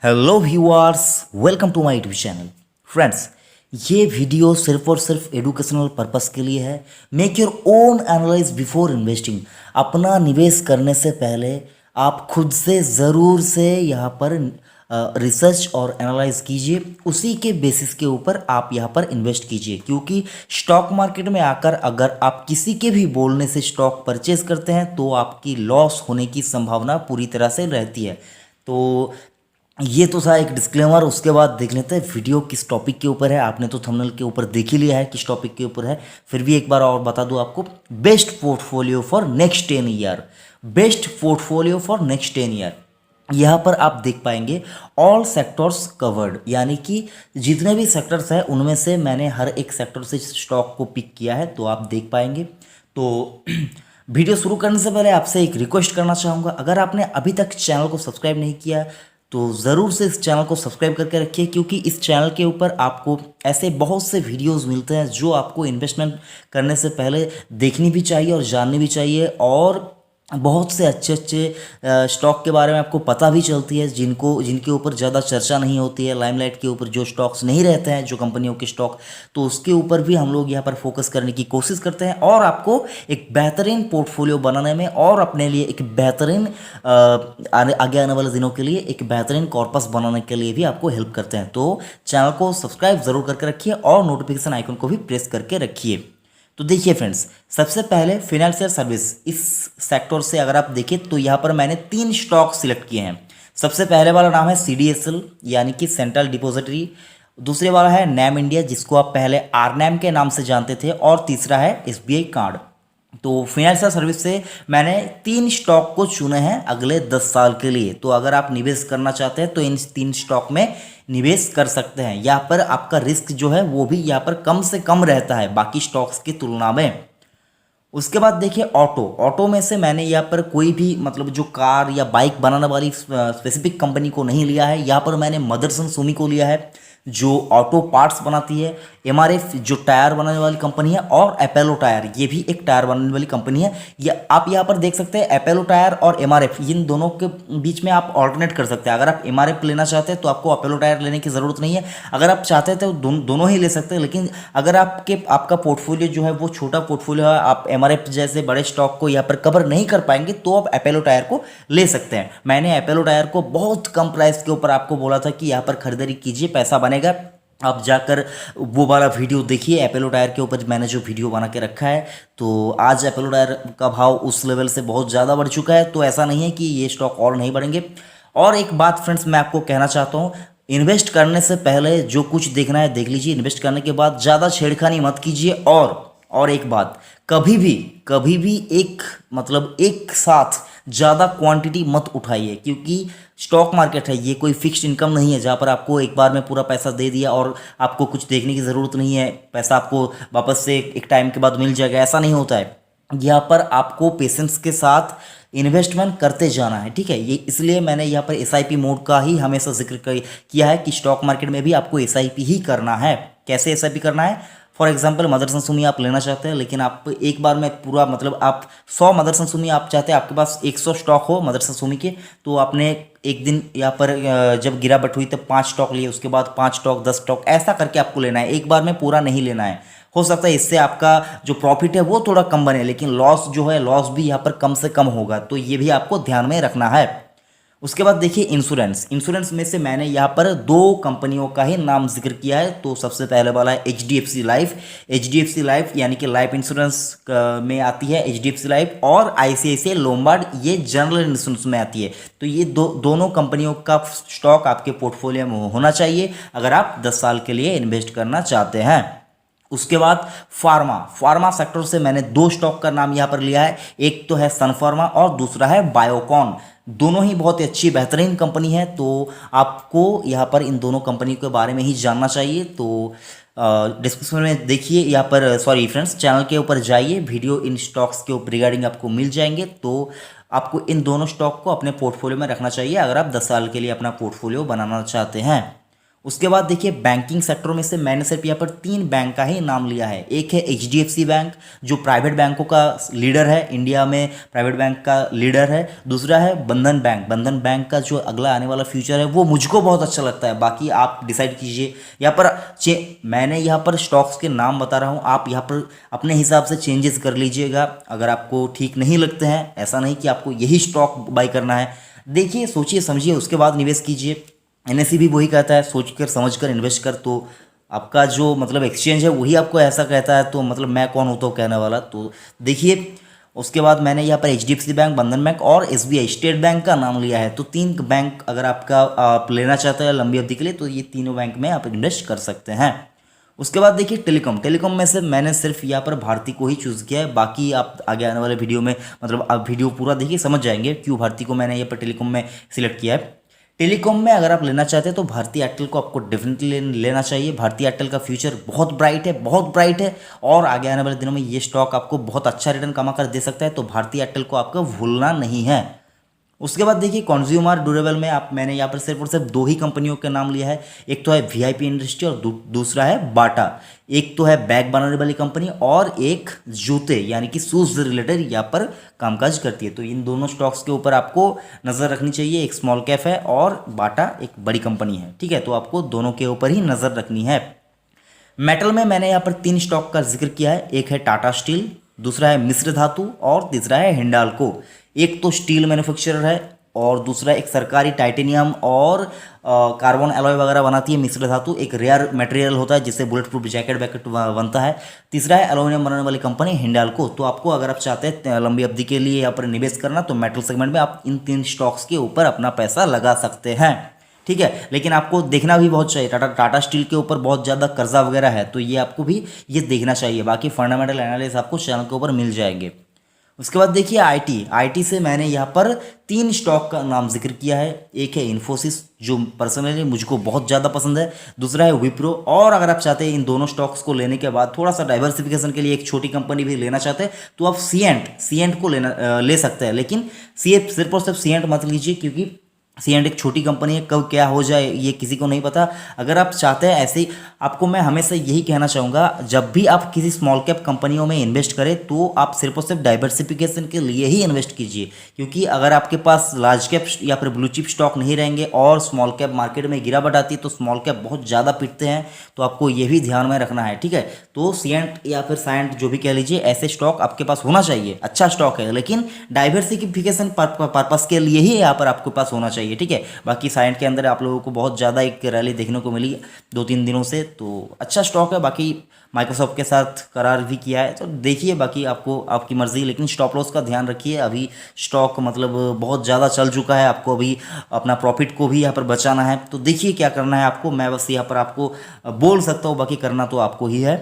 Hello viewers, welcome to my YouTube channel. Friends, ये video सिर्फ और सिर्फ एडुकेशनल पर्पस के लिए है। Make your own analyse before investing. अपना निवेश करने से पहले आप खुद से ज़रूर से यहाँ पर रिसर्च और एनालाइज कीजिए, उसी के बेसिस के ऊपर आप यहाँ पर इन्वेस्ट कीजिए। क्योंकि स्टॉक मार्केट में आकर अगर आप किसी के भी बोलने से स्टॉक परचेज करते हैं तो आपकी लॉस होने की संभावना पूरी तरह से रहती है। तो ये तो था एक डिस्क्लेमर। उसके बाद देख लेते हैं वीडियो किस टॉपिक के ऊपर है। आपने तो थंबनेल के ऊपर देख ही लिया है किस टॉपिक के ऊपर है, फिर भी एक बार और बता दूं आपको। Best portfolio for next 10 year. Best portfolio for next 10 year. यहाँ पर आप देख पाएंगे ऑल सेक्टर्स कवर्ड, यानी कि जितने भी सेक्टर्स हैं उनमें से मैंने हर एक सेक्टर से स्टॉक को पिक किया है, तो आप देख पाएंगे। तो वीडियो शुरू करने से पहले आपसे एक रिक्वेस्ट करना चाहूँगा, अगर आपने अभी तक चैनल को सब्सक्राइब नहीं किया तो ज़रूर से इस चैनल को सब्सक्राइब करके रखिए। क्योंकि इस चैनल के ऊपर आपको ऐसे बहुत से वीडियोस मिलते हैं जो आपको इन्वेस्टमेंट करने से पहले देखनी भी चाहिए और जाननी भी चाहिए, और बहुत से अच्छे अच्छे स्टॉक के बारे में आपको पता भी चलती है जिनके ऊपर ज़्यादा चर्चा नहीं होती है। लाइमलाइट के ऊपर जो स्टॉक्स नहीं रहते हैं, जो कंपनियों के स्टॉक, तो उसके ऊपर भी हम लोग यहाँ पर फोकस करने की कोशिश करते हैं और आपको एक बेहतरीन पोर्टफोलियो बनाने में और अपने लिए एक बेहतरीन आगे आने वाले दिनों के लिए एक बेहतरीन कॉर्पस बनाने के लिए भी आपको हेल्प करते हैं। तो चैनल को सब्सक्राइब ज़रूर करके रखिए और नोटिफिकेशन आइकन को भी प्रेस करके रखिए। तो देखिए फ्रेंड्स, सबसे पहले फाइनेंशियल सर्विस, इस सेक्टर से अगर आप देखें तो यहाँ पर मैंने 3 स्टॉक सिलेक्ट किए हैं। सबसे पहले वाला नाम है CDSL, यानी कि सेंट्रल डिपॉजिटरी। दूसरे वाला है नैम इंडिया, जिसको आप पहले आरनैम के नाम से जानते थे, और तीसरा है SBI कार्ड। तो फाइनेंशियल सर्विस से मैंने 3 स्टॉक को चुने हैं अगले 10 साल के लिए। तो अगर आप निवेश करना चाहते हैं तो इन 3 स्टॉक में निवेश कर सकते हैं। यहाँ पर आपका रिस्क जो है वो भी यहाँ पर कम से कम रहता है बाकी स्टॉक्स की तुलना में। उसके बाद देखिए ऑटो में से मैंने यहाँ पर कोई भी मतलब जो कार या बाइक बनाने वाली स्पेसिफिक कंपनी को नहीं लिया है। यहाँ पर मैंने मदरसन सुमी को लिया है जो ऑटो पार्ट्स बनाती है, MRF जो टायर बनाने वाली कंपनी है, और एपेलो टायर, ये भी एक टायर बनाने वाली कंपनी है। या आप यहाँ पर देख सकते हैं एपेलो टायर और MRF, इन दोनों के बीच में आप ऑल्टरनेट कर सकते हैं। अगर आप MRF लेना चाहते हैं तो आपको एपेलो टायर लेने की ज़रूरत नहीं है। अगर आप चाहते हैं तो दोनों ही ले सकते हैं। लेकिन अगर आपका पोर्टफोलियो जो है वो छोटा पोर्टफोलियो है, आप MRF जैसे बड़े स्टॉक को यहाँ पर कवर नहीं कर पाएंगे, तो आप एपेलो टायर को ले सकते हैं। मैंने एपेलो टायर को बहुत कम प्राइस के ऊपर आपको बोला था कि यहाँ पर खरीदारी कीजिए, पैसा बनेगा। आप जाकर वो वाला वीडियो देखिए, एपेलो टायर के ऊपर मैंने जो वीडियो बना के रखा है। तो आज एपेलो टायर का भाव उस लेवल से बहुत ज़्यादा बढ़ चुका है, तो ऐसा नहीं है कि ये स्टॉक और नहीं बढ़ेंगे। और एक बात फ्रेंड्स मैं आपको कहना चाहता हूँ, इन्वेस्ट करने से पहले जो कुछ देखना है देख लीजिए, इन्वेस्ट करने के बाद ज़्यादा छेड़खानी मत कीजिए। और एक बात, कभी भी एक साथ ज़्यादा क्वांटिटी मत उठाइए। क्योंकि स्टॉक मार्केट है, ये कोई फिक्स्ड इनकम नहीं है जहाँ पर आपको एक बार में पूरा पैसा दे दिया और आपको कुछ देखने की ज़रूरत नहीं है, पैसा आपको वापस से एक टाइम के बाद मिल जाएगा, ऐसा नहीं होता है। यहाँ पर आपको पेशेंस के साथ इन्वेस्टमेंट करते जाना है, ठीक है। ये इसलिए मैंने यहाँ पर SIP मोड का ही हमेशा जिक्र किया है कि स्टॉक मार्केट में भी आपको SIP ही करना है। कैसे SIP करना है? फॉर एग्जाम्पल मदरसन सुमी आप लेना चाहते हैं, लेकिन आप एक बार में पूरा आप 100 मदरसन सुमी आप चाहते हैं, आपके पास 100 स्टॉक हो मदरसन सुमी के, तो आपने एक दिन यहाँ पर जब गिरावट हुई तब 5 स्टॉक लिए, उसके बाद 5 स्टॉक 10 स्टॉक, ऐसा करके आपको लेना है। एक बार में पूरा नहीं लेना है। हो सकता है इससे आपका जो प्रॉफिट है वो थोड़ा कम बने, लेकिन लॉस भी यहाँ पर कम से कम होगा, तो ये भी आपको ध्यान में रखना है। उसके बाद देखिए इंश्योरेंस में से मैंने यहाँ पर 2 कंपनियों का ही नाम जिक्र किया है। तो सबसे पहले वाला है HDFC लाइफ यानी कि लाइफ इंश्योरेंस में आती है HDFC लाइफ, और ICICI लोम्बार्ड ये जनरल इंश्योरेंस में आती है। तो ये दोनों कंपनियों का स्टॉक आपके पोर्टफोलियो में होना चाहिए अगर आप 10 साल के लिए इन्वेस्ट करना चाहते हैं। उसके बाद फार्मा सेक्टर से मैंने 2 स्टॉक का नाम यहाँ पर लिया है। एक तो है सन फार्मा और दूसरा है बायोकॉन। दोनों ही बहुत ही अच्छी बेहतरीन कंपनी है, तो आपको यहाँ पर इन दोनों कंपनी के बारे में ही जानना चाहिए। तो डिस्क्रिप्शन में देखिए, यहाँ पर सॉरी फ्रेंड्स, चैनल के ऊपर जाइए, वीडियो इन स्टॉक्स के ऊपर रिगार्डिंग आपको मिल जाएंगे। तो आपको इन दोनों स्टॉक को अपने पोर्टफोलियो में रखना चाहिए अगर आप 10 साल के लिए अपना पोर्टफोलियो बनाना चाहते हैं। उसके बाद देखिए बैंकिंग सेक्टर में से मैंने सिर्फ यहाँ पर 3 बैंक का ही नाम लिया है। एक है एचडीएफसी बैंक जो प्राइवेट बैंकों का लीडर है, इंडिया में प्राइवेट बैंक का लीडर है। दूसरा है बंधन बैंक। बंधन बैंक का जो अगला आने वाला फ्यूचर है वो मुझको बहुत अच्छा लगता है, बाकी आप डिसाइड कीजिए। यहाँ पर मैंने यहाँ पर स्टॉक्स के नाम बता रहा हूँ, आप यहाँ पर अपने हिसाब से चेंजेस कर लीजिएगा अगर आपको ठीक नहीं लगते हैं। ऐसा नहीं कि आपको यही स्टॉक बाई करना है। देखिए, सोचिए समझिए, उसके बाद निवेश कीजिए। एनएसई भी वही कहता है, सोच कर समझ कर इन्वेस्ट कर। तो आपका जो मतलब एक्सचेंज है वही आपको ऐसा कहता है, तो मतलब मैं कौन होता हूँ कहने वाला। तो देखिए, उसके बाद मैंने यहाँ पर एचडीएफसी बैंक, बंधन बैंक और एसबीआई स्टेट बैंक का नाम लिया है। तो 3 बैंक अगर आप लेना चाहते हैं लंबी अवधि के लिए तो ये तीनों बैंक में आप इन्वेस्ट कर सकते हैं। उसके बाद देखिए टेलीकॉम में से मैंने सिर्फ यहाँ पर भारती को ही चूज़ किया है। बाकी आप आगे आने वाले वीडियो में मतलब आप वीडियो पूरा देखिए, समझ जाएंगे क्यों भारती को मैंने यहाँ पर टेलीकॉम में सिलेक्ट किया है। टेलीकॉम में अगर आप लेना चाहते हैं तो भारती एयरटेल को आपको डेफिनेटली लेना चाहिए। भारती एयरटेल का फ्यूचर बहुत ब्राइट है, बहुत ब्राइट है, और आगे आने वाले दिनों में ये स्टॉक आपको बहुत अच्छा रिटर्न कमा कर दे सकता है। तो भारती एयरटेल को आपको भूलना नहीं है। उसके बाद देखिए कंज्यूमर ड्यूरेबल में मैंने यहाँ पर सिर्फ और सिर्फ 2 ही कंपनियों के नाम लिया है। एक तो है वीआईपी इंडस्ट्री और दूसरा है बाटा। एक तो है बैग बनाने वाली कंपनी और एक जूते यानी कि शूज से रिलेटेड यहाँ पर कामकाज करती है। तो इन दोनों स्टॉक्स के ऊपर आपको नज़र रखनी चाहिए। एक स्मॉल कैप है और बाटा एक बड़ी कंपनी है, ठीक है। तो आपको दोनों के ऊपर ही नज़र रखनी है। मेटल में मैंने यहाँ पर 3 स्टॉक का जिक्र किया है। एक है टाटा स्टील, दूसरा है मिश्र धातु और तीसरा है हिंडाल्को। एक तो स्टील मैन्युफैक्चरर है और दूसरा एक सरकारी टाइटेनियम और कार्बन एलॉय वगैरह बनाती है मिश्र धातु। एक रेयर मटेरियल होता है जिससे बुलेट प्रूफ जैकेट बनता है। तीसरा है एल्यूमिनियम बनाने वाली कंपनी हिंडाल्को। तो आपको अगर आप चाहते हैं लंबी अवधि के लिए यहाँ पर निवेश करना तो मेटल सेगमेंट में आप इन 3 स्टॉक्स के ऊपर अपना पैसा लगा सकते हैं, ठीक है। लेकिन आपको देखना भी बहुत चाहिए, टाटा स्टील के ऊपर बहुत ज़्यादा कर्जा वगैरह है तो ये आपको भी ये देखना चाहिए। बाकी फंडामेंटल एनालिसिस आपको चैनल के ऊपर मिल जाएंगे। उसके बाद देखिए आईटी से मैंने यहाँ पर 3 स्टॉक का नाम जिक्र किया है। एक है इन्फोसिस जो पर्सनली मुझको बहुत ज़्यादा पसंद है, दूसरा है विप्रो। और अगर आप चाहते हैं इन दोनों स्टॉक्स को लेने के बाद थोड़ा सा डाइवर्सिफिकेशन के लिए एक छोटी कंपनी भी लेना चाहते हैं तो आप सीएंट को ले सकते हैं। लेकिन सिर्फ और सिर्फ सीएंट मत लीजिए क्योंकि सीएंट एक छोटी कंपनी है, कब क्या हो जाए ये किसी को नहीं पता। अगर आप चाहते हैं ऐसे ही, आपको मैं हमेशा यही कहना चाहूँगा जब भी आप किसी स्मॉल कैप कंपनियों में इन्वेस्ट करें तो आप सिर्फ और सिर्फ डाइवर्सिफिकेशन के लिए ही इन्वेस्ट कीजिए। क्योंकि अगर आपके पास लार्ज कैप या फिर ब्लू चिप स्टॉक नहीं रहेंगे और स्मॉल कैप मार्केट में गिरावट आती है तो स्मॉल कैप बहुत ज़्यादा पिटते हैं। तो आपको ये भी ध्यान में रखना है, ठीक है। तो सीएंट या फिर साइंट जो भी कह लीजिए, ऐसे स्टॉक आपके पास होना चाहिए। अच्छा स्टॉक है लेकिन डाइवर्सिफिकेशन पर्पस के लिए ही यहाँ पर आपके पास होना चाहिए, ठीक है। बाकी साइंट के अंदर आप लोगों को बहुत ज़्यादा एक रैली देखने को मिली 2-3 दिनों से, तो अच्छा स्टॉक है। बाकी माइक्रोसॉफ्ट के साथ करार भी किया है तो देखिए, बाकी आपको आपकी मर्जी, लेकिन स्टॉप लॉस का ध्यान रखिए। अभी स्टॉक मतलब बहुत ज़्यादा चल चुका है, आपको अभी अपना प्रॉफिट को भी यहाँ पर बचाना है। तो देखिए क्या करना है आपको, मैं बस यहाँ पर आपको बोल सकता हूँ, बाकी करना तो आपको ही है।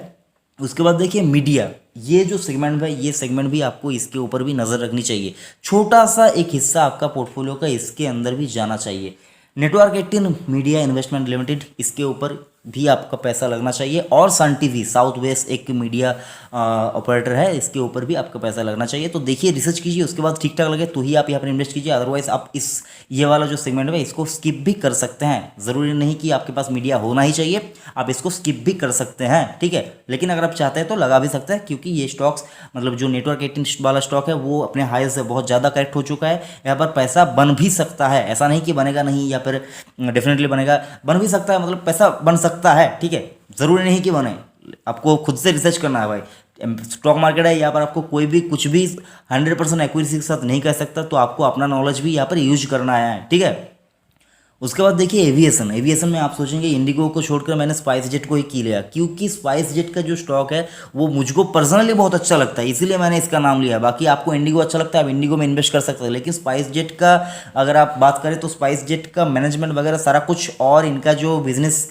उसके बाद देखिए मीडिया, ये जो सेगमेंट है ये सेगमेंट भी आपको इसके ऊपर भी नज़र रखनी चाहिए। छोटा सा एक हिस्सा आपका पोर्टफोलियो का इसके अंदर भी जाना चाहिए। नेटवर्क 18 मीडिया इन्वेस्टमेंट लिमिटेड, इसके ऊपर भी आपका पैसा लगना चाहिए। और सन टीवी साउथ वेस्ट एक मीडिया ऑपरेटर है, इसके ऊपर भी आपका पैसा लगना चाहिए। तो देखिए रिसर्च कीजिए, उसके बाद ठीक ठाक लगे तो ही आप यहाँ पर इन्वेस्ट कीजिए। अदरवाइज आप ये वाला जो सेगमेंट है इसको स्किप भी कर सकते हैं। ज़रूरी नहीं कि आपके पास मीडिया होना ही चाहिए, आप इसको स्किप भी कर सकते हैं, ठीक है। लेकिन अगर आप चाहते हैं तो लगा भी सकते हैं क्योंकि ये स्टॉक्स मतलब जो नेटवर्क 18 वाला स्टॉक है वो अपने हाई से बहुत ज़्यादा करेक्ट हो चुका है। यहाँ पर पैसा बन भी सकता है, ऐसा नहीं कि बनेगा नहीं, या फिर डेफिनेटली बनेगा, बन भी सकता है, मतलब पैसा बन सकता है, ठीक है। ज़रूरी नहीं कि बने, आपको खुद से रिसर्च करना है भाई। स्टॉक मार्केट है, यहाँ पर आपको कोई भी कुछ भी 100% एक्यूरेसी के साथ नहीं कह सकता, तो आपको अपना नॉलेज भी यहाँ पर यूज करना है, ठीक है। उसके बाद देखिए एविएशन में आप सोचेंगे इंडिगो को छोड़कर मैंने स्पाइस जेट को ही की लिया, क्योंकि स्पाइस जेट का जो स्टॉक है वो मुझको पर्सनली बहुत अच्छा लगता है, इसीलिए मैंने इसका नाम लिया। बाकी आपको इंडिगो अच्छा लगता है, आप इंडिगो में इन्वेस्ट कर सकते हैं। लेकिन स्पाइस जेट का अगर आप बात करें तो स्पाइस जेट का मैनेजमेंट वगैरह सारा कुछ और इनका जो बिजनेस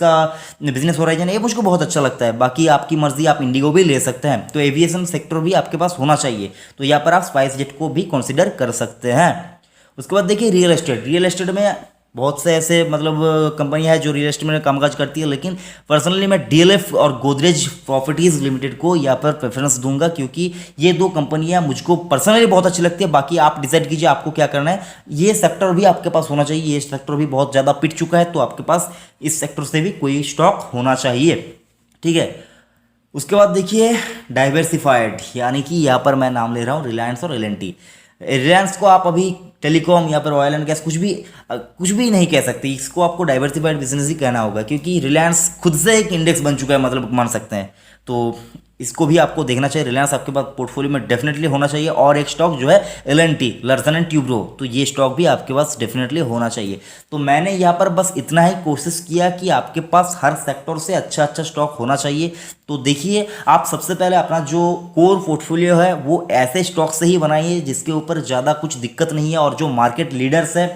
होराइजन है ये मुझको बहुत अच्छा लगता है। बाकी आपकी मर्जी, आप इंडिगो भी ले सकते हैं। तो एविएशन सेक्टर भी आपके पास होना चाहिए, तो यहाँ पर आप स्पाइस जेट को भी कंसिडर कर सकते हैं। उसके बाद देखिए रियल एस्टेट में बहुत से ऐसे मतलब कंपनी है जो रियल एस्टेट में कामकाज करती है, लेकिन पर्सनली मैं डीएलएफ और गोदरेज प्रॉपर्टीज़ लिमिटेड को यहाँ पर प्रेफरेंस दूंगा, क्योंकि ये दो कंपनियां मुझको पर्सनली बहुत अच्छी लगती है। बाकी आप डिसाइड कीजिए आपको क्या करना है। ये सेक्टर भी आपके पास होना चाहिए, ये सेक्टर भी बहुत ज़्यादा पिट चुका है, तो आपके पास इस सेक्टर से भी कोई स्टॉक होना चाहिए, ठीक है। उसके बाद देखिए डाइवर्सिफाइड, यानी कि यहाँ पर मैं नाम ले रहा हूँ रिलायंस और एल&टी। रिलायंस को आप अभी टेलीकॉम या फिर ऑयल एंड गैस कुछ भी नहीं कह सकते, इसको आपको डाइवर्सिफाइड बिजनेस ही कहना होगा, क्योंकि रिलायंस खुद से एक इंडेक्स बन चुका है, मतलब मान सकते हैं। तो इसको भी आपको देखना चाहिए। रिलायंस आपके पास पोर्टफोलियो में डेफिनेटली होना चाहिए, और एक स्टॉक जो है एल&टी, लार्सन एंड ट्यूब्रो, तो ये स्टॉक भी आपके पास डेफिनेटली होना चाहिए। तो मैंने यहाँ पर बस इतना ही कोशिश किया कि आपके पास हर सेक्टर से अच्छा अच्छा स्टॉक होना चाहिए। तो देखिए, आप सबसे पहले अपना जो कोर पोर्टफोलियो है वो ऐसे स्टॉक से ही बनाइए जिसके ऊपर ज़्यादा कुछ दिक्कत नहीं है और जो मार्केट लीडर्स है।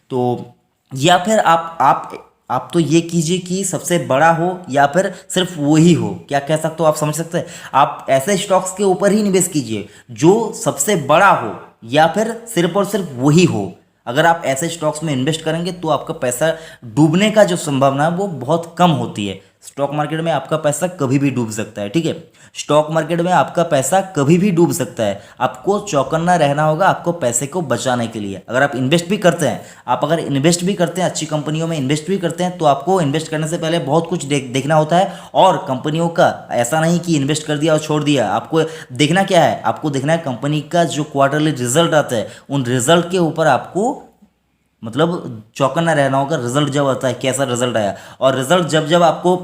तो या फिर आप तो ये कीजिए कि सबसे बड़ा हो या फिर सिर्फ वो ही हो, क्या कह सकते हो आप समझ सकते हैं। आप ऐसे स्टॉक्स के ऊपर ही निवेश कीजिए जो सबसे बड़ा हो या फिर सिर्फ और सिर्फ वही हो। अगर आप ऐसे स्टॉक्स में इन्वेस्ट करेंगे तो आपका पैसा डूबने का जो संभावना है वो बहुत कम होती है। स्टॉक मार्केट में आपका पैसा कभी भी डूब सकता है, ठीक है। स्टॉक मार्केट में आपका पैसा कभी भी डूब सकता है। आपको चौकन्ना रहना होगा आपको पैसे को बचाने के लिए। अगर आप इन्वेस्ट भी करते हैं, आप अगर इन्वेस्ट भी करते हैं, अच्छी कंपनियों में इन्वेस्ट भी करते हैं, तो आपको इन्वेस्ट करने से पहले बहुत कुछ देखना होता है। और कंपनियों का ऐसा नहीं कि इन्वेस्ट कर दिया और छोड़ दिया, आपको देखना क्या है, आपको देखना है कंपनी का जो क्वार्टरली रिजल्ट आता है, उन रिजल्ट के ऊपर आपको मतलब चौकन्ना रहना होगा। रिजल्ट जब आता है कैसा रिजल्ट आया, और रिजल्ट जब आपको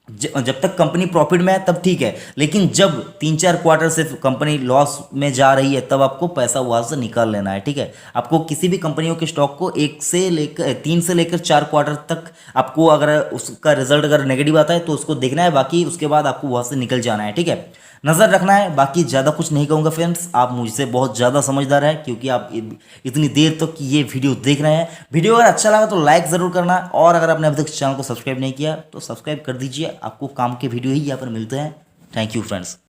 जब तक कंपनी प्रॉफिट में है तब ठीक है, लेकिन जब 3-4 क्वार्टर से कंपनी लॉस में जा रही है तब आपको पैसा वहां से निकाल लेना है, ठीक है। आपको किसी भी कंपनियों के स्टॉक को 3 से लेकर 4 क्वार्टर तक आपको अगर उसका रिजल्ट अगर नेगेटिव आता है तो उसको देखना है, बाकी उसके बाद आपको वहां से निकल जाना है, ठीक है। नज़र रखना है, बाकी ज़्यादा कुछ नहीं कहूँगा फ्रेंड्स। आप मुझसे बहुत ज़्यादा समझदार है, क्योंकि आप इतनी देर तक ये वीडियो देख रहे हैं। वीडियो अगर अच्छा लगा तो लाइक ज़रूर करना, और अगर आपने अभी तक चैनल को सब्सक्राइब नहीं किया तो सब्सक्राइब कर दीजिए। आपको काम के वीडियो ही यहाँ पर मिलते हैं। Thank you friends.